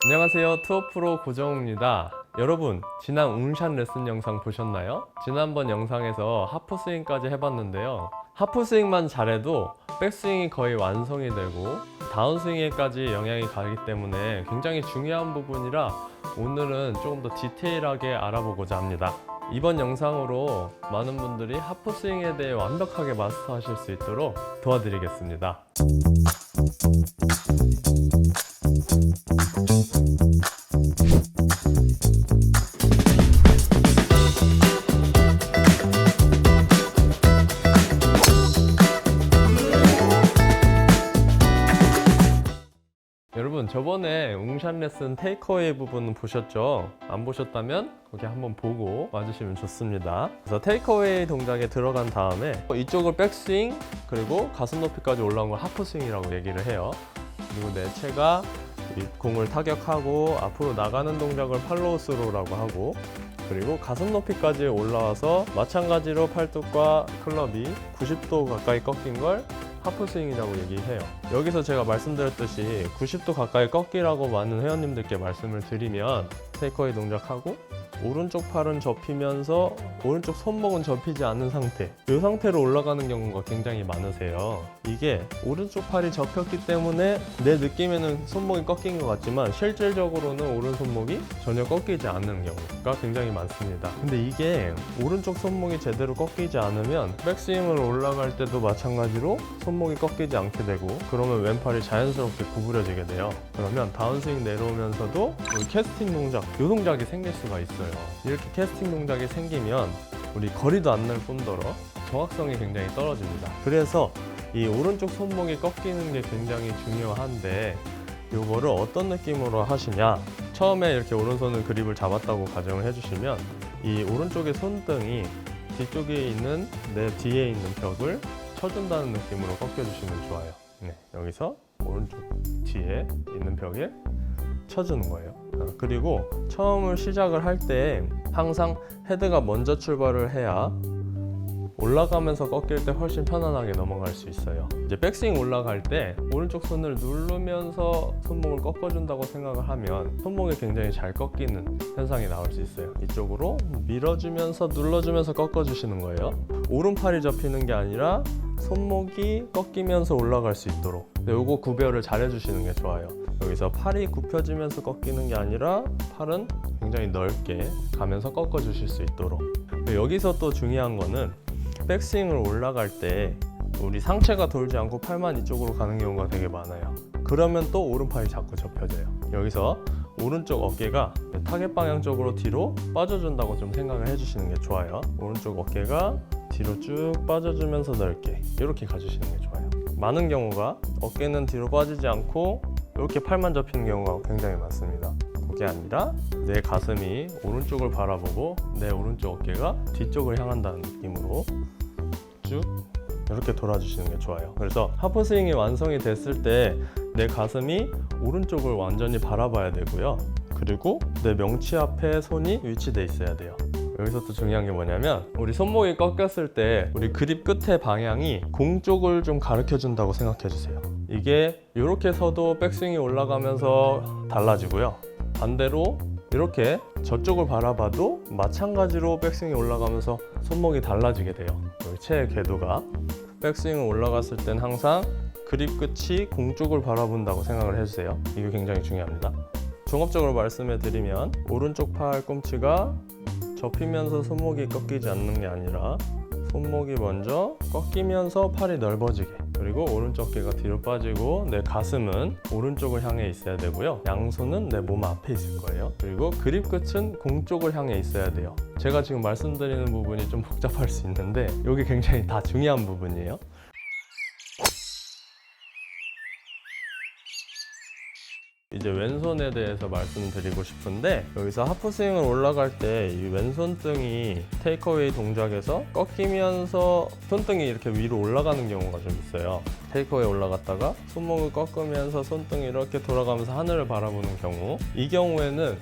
안녕하세요, 투어프로 고정우입니다. 여러분, 지난 웅샷 레슨 영상 보셨나요? 지난번 영상에서 하프스윙까지 해봤는데요, 하프스윙만 잘해도 백스윙이 거의 완성이 되고 다운스윙에까지 영향이 가기 때문에 굉장히 중요한 부분이라 오늘은 조금 더 디테일하게 알아보고자 합니다. 이번 영상으로 많은 분들이 하프스윙에 대해 완벽하게 마스터하실 수 있도록 도와드리겠습니다. 여러분, 저번에 웅샷 레슨 테이크어웨이 부분 보셨죠? 안 보셨다면 거기 한번 보고 와주시면 좋습니다. 그래서 테이크어웨이 동작에 들어간 다음에 이쪽을 백스윙, 그리고 가슴 높이까지 올라온 걸 하프스윙이라고 얘기를 해요. 그리고 내 체가 이 공을 타격하고 앞으로 나가는 동작을 팔로우 스루라고 하고, 그리고 가슴 높이까지 올라와서 마찬가지로 팔뚝과 클럽이 90도 가까이 꺾인 걸 하프스윙이라고 얘기해요. 여기서 제가 말씀드렸듯이 90도 가까이 꺾이라고 많은 회원님들께 말씀을 드리면 테이크어웨이 동작하고 오른쪽 팔은 접히면서 오른쪽 손목은 접히지 않는 상태, 이 상태로 올라가는 경우가 굉장히 많으세요. 이게 오른쪽 팔이 접혔기 때문에 내 느낌에는 손목이 꺾인 것 같지만 실질적으로는 오른손목이 전혀 꺾이지 않는 경우가 굉장히 많습니다. 근데 이게 오른쪽 손목이 제대로 꺾이지 않으면 백스윙을 올라갈 때도 마찬가지로 손목이 꺾이지 않게 되고, 그러면 왼팔이 자연스럽게 구부려지게 돼요. 그러면 다운스윙 내려오면서도 캐스팅 동작, 이 동작이 생길 수가 있어요. 이렇게 캐스팅 동작이 생기면 우리 거리도 안 날 뿐더러 정확성이 굉장히 떨어집니다. 그래서 이 오른쪽 손목이 꺾이는 게 굉장히 중요한데, 이거를 어떤 느낌으로 하시냐, 처음에 이렇게 오른손은 그립을 잡았다고 가정을 해주시면 이 오른쪽의 손등이 뒤쪽에 있는 내 뒤에 있는 벽을 쳐준다는 느낌으로 꺾여주시면 좋아요. 네, 여기서 오른쪽 뒤에 있는 벽에 쳐주는 거예요. 그리고 처음을 시작을 할 때 항상 헤드가 먼저 출발을 해야 올라가면서 꺾일 때 훨씬 편안하게 넘어갈 수 있어요. 이제 백스윙 올라갈 때 오른쪽 손을 누르면서 손목을 꺾어준다고 생각을 하면 손목이 굉장히 잘 꺾이는 현상이 나올 수 있어요. 이쪽으로 밀어주면서 눌러주면서 꺾어주시는 거예요. 오른팔이 접히는 게 아니라 손목이 꺾이면서 올라갈 수 있도록, 요거 구별을 잘 해주시는 게 좋아요. 여기서 팔이 굽혀지면서 꺾이는 게 아니라 팔은 굉장히 넓게 가면서 꺾어 주실 수 있도록. 여기서 또 중요한 거는 백스윙을 올라갈 때 우리 상체가 돌지 않고 팔만 이쪽으로 가는 경우가 되게 많아요. 그러면 또 오른팔이 자꾸 접혀져요. 여기서 오른쪽 어깨가 타겟 방향 쪽으로 뒤로 빠져준다고 좀 생각을 해주시는 게 좋아요. 오른쪽 어깨가 뒤로 쭉 빠져주면서 넓게 이렇게 가주시는 게 좋아요. 많은 경우가 어깨는 뒤로 빠지지 않고 이렇게 팔만 접히는 경우가 굉장히 많습니다. 그게 아니라 내 가슴이 오른쪽을 바라보고 내 오른쪽 어깨가 뒤쪽을 향한다는 느낌으로 쭉 이렇게 돌아주시는 게 좋아요. 그래서 하프스윙이 완성이 됐을 때 내 가슴이 오른쪽을 완전히 바라봐야 되고요. 그리고 내 명치 앞에 손이 위치돼 있어야 돼요. 여기서 또 중요한 게 뭐냐면, 우리 손목이 꺾였을 때 우리 그립 끝의 방향이 공 쪽을 좀 가르쳐 준다고 생각해 주세요. 이게 이렇게 서도 백스윙이 올라가면서 달라지고요, 반대로 이렇게 저쪽을 바라봐도 마찬가지로 백스윙이 올라가면서 손목이 달라지게 돼요. 여기 체의 궤도가 백스윙을 올라갔을 땐 항상 그립 끝이 공 쪽을 바라본다고 생각을 해주세요. 이게 굉장히 중요합니다. 종합적으로 말씀해 드리면 오른쪽 팔 꿈치가 접히면서 손목이 꺾이지 않는 게 아니라 손목이 먼저 꺾이면서 팔이 넓어지게, 그리고 오른쪽 어깨가 뒤로 빠지고 내 가슴은 오른쪽을 향해 있어야 되고요, 양손은 내 몸 앞에 있을 거예요. 그리고 그립 끝은 공 쪽을 향해 있어야 돼요. 제가 지금 말씀드리는 부분이 좀 복잡할 수 있는데 여기 굉장히 다 중요한 부분이에요. 이제 왼손에 대해서 말씀드리고 싶은데, 여기서 하프스윙을 올라갈 때 이 왼손등이 테이크어웨이 동작에서 꺾이면서 손등이 이렇게 위로 올라가는 경우가 좀 있어요. 테이크어웨이 올라갔다가 손목을 꺾으면서 손등이 이렇게 돌아가면서 하늘을 바라보는 경우, 이 경우에는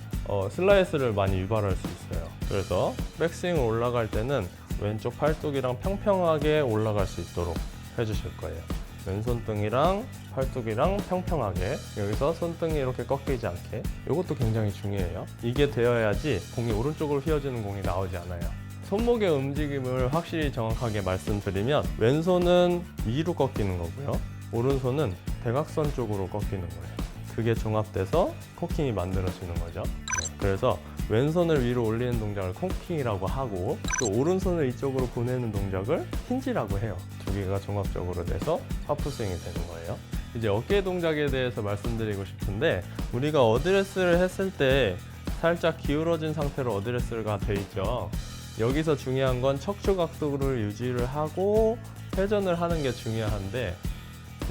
슬라이스를 많이 유발할 수 있어요. 그래서 백스윙을 올라갈 때는 왼쪽 팔뚝이랑 평평하게 올라갈 수 있도록 해주실 거예요. 왼손등이랑 팔뚝이랑 평평하게, 여기서 손등이 이렇게 꺾이지 않게, 이것도 굉장히 중요해요. 이게 되어야지 공이 오른쪽으로 휘어지는 공이 나오지 않아요. 손목의 움직임을 확실히 정확하게 말씀드리면 왼손은 위로 꺾이는 거고요, 오른손은 대각선 쪽으로 꺾이는 거예요. 그게 종합돼서 코킹이 만들어지는 거죠. 그래서 왼손을 위로 올리는 동작을 코킹이라고 하고, 또 오른손을 이쪽으로 보내는 동작을 힌지라고 해요. 두 개가 종합적으로 돼서 하프스윙이 되는 거예요. 이제 어깨 동작에 대해서 말씀드리고 싶은데, 우리가 어드레스를 했을 때 살짝 기울어진 상태로 어드레스가 돼 있죠. 여기서 중요한 건 척추 각도를 유지를 하고 회전을 하는 게 중요한데,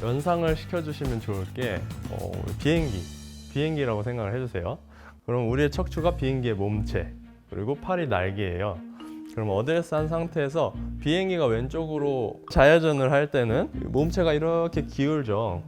연상을 시켜주시면 좋을 게 비행기라고 생각을 해주세요. 그럼 우리의 척추가 비행기의 몸체, 그리고 팔이 날개예요. 그럼 어드레스 한 상태에서 비행기가 왼쪽으로 좌회전을 할 때는 몸체가 이렇게 기울죠.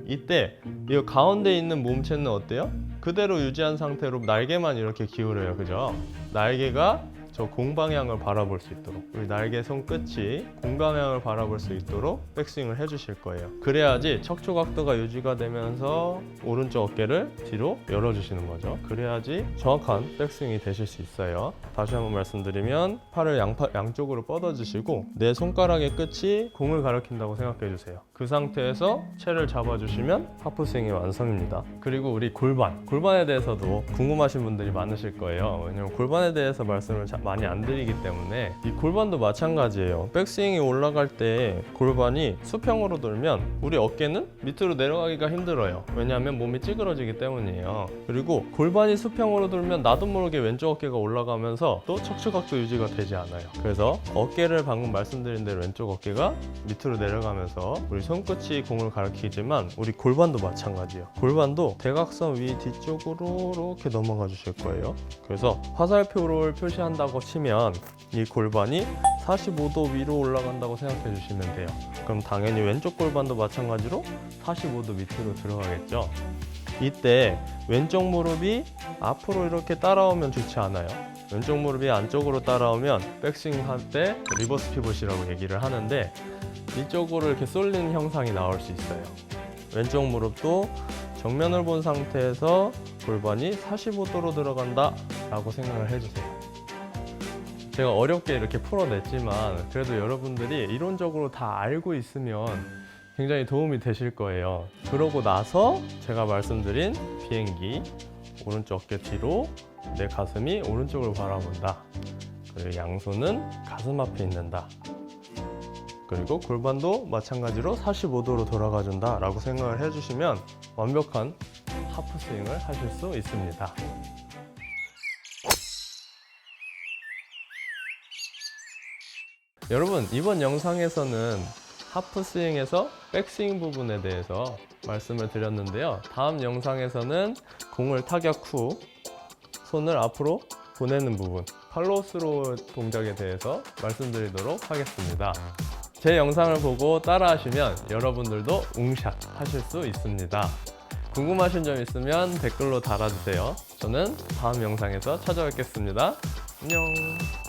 이때 이 가운데 있는 몸체는 어때요? 그대로 유지한 상태로 날개만 이렇게 기울어요. 그죠? 날개가 저 공방향을 바라볼 수 있도록, 우리 날개 손끝이 공방향을 바라볼 수 있도록 백스윙을 해주실 거예요. 그래야지 척추 각도가 유지가 되면서 오른쪽 어깨를 뒤로 열어주시는 거죠. 그래야지 정확한 백스윙이 되실 수 있어요. 다시 한번 말씀드리면, 팔을 양쪽으로 뻗어주시고 내 손가락의 끝이 공을 가리킨다고 생각해 주세요. 그 상태에서 채를 잡아주시면 하프스윙이 완성입니다. 그리고 우리 골반에 대해서도 궁금하신 분들이 많으실 거예요. 왜냐면 골반에 대해서 말씀을 많이 안 드리기 때문에. 이 골반도 마찬가지예요. 백스윙이 올라갈 때 골반이 수평으로 돌면 우리 어깨는 밑으로 내려가기가 힘들어요. 왜냐하면 몸이 찌그러지기 때문이에요. 그리고 골반이 수평으로 돌면 나도 모르게 왼쪽 어깨가 올라가면서 또 척추 각도 유지가 되지 않아요. 그래서 어깨를 방금 말씀드린 대로 왼쪽 어깨가 밑으로 내려가면서 우리 손끝이 공을 가리키지만, 우리 골반도 마찬가지예요. 골반도 대각선 위 뒤쪽으로 이렇게 넘어가 주실 거예요. 그래서 화살표를 표시한다고 치면 이 골반이 45도 위로 올라간다고 생각해 주시면 돼요. 그럼 당연히 왼쪽 골반도 마찬가지로 45도 밑으로 들어가겠죠. 이때 왼쪽 무릎이 앞으로 이렇게 따라오면 좋지 않아요. 왼쪽 무릎이 안쪽으로 따라오면 백스윙 할 때 리버스 피봇이라고 얘기를 하는데, 이쪽으로 이렇게 쏠리는 형상이 나올 수 있어요. 왼쪽 무릎도 정면을 본 상태에서 골반이 45도로 들어간다 라고 생각을 해주세요. 제가 어렵게 이렇게 풀어냈지만 그래도 여러분들이 이론적으로 다 알고 있으면 굉장히 도움이 되실 거예요. 그러고 나서 제가 말씀드린 비행기, 오른쪽 어깨 뒤로 내 가슴이 오른쪽을 바라본다, 그리고 양손은 가슴 앞에 있는다, 그리고 골반도 마찬가지로 45도로 돌아가 준다 라고 생각을 해주시면 완벽한 하프스윙을 하실 수 있습니다. 여러분, 이번 영상에서는 하프스윙에서 백스윙 부분에 대해서 말씀을 드렸는데요. 다음 영상에서는 공을 타격 후 손을 앞으로 보내는 부분, 팔로우스로 동작에 대해서 말씀드리도록 하겠습니다. 제 영상을 보고 따라 하시면 여러분들도 웅샷 하실 수 있습니다. 궁금하신 점 있으면 댓글로 달아주세요. 저는 다음 영상에서 찾아뵙겠습니다. 안녕.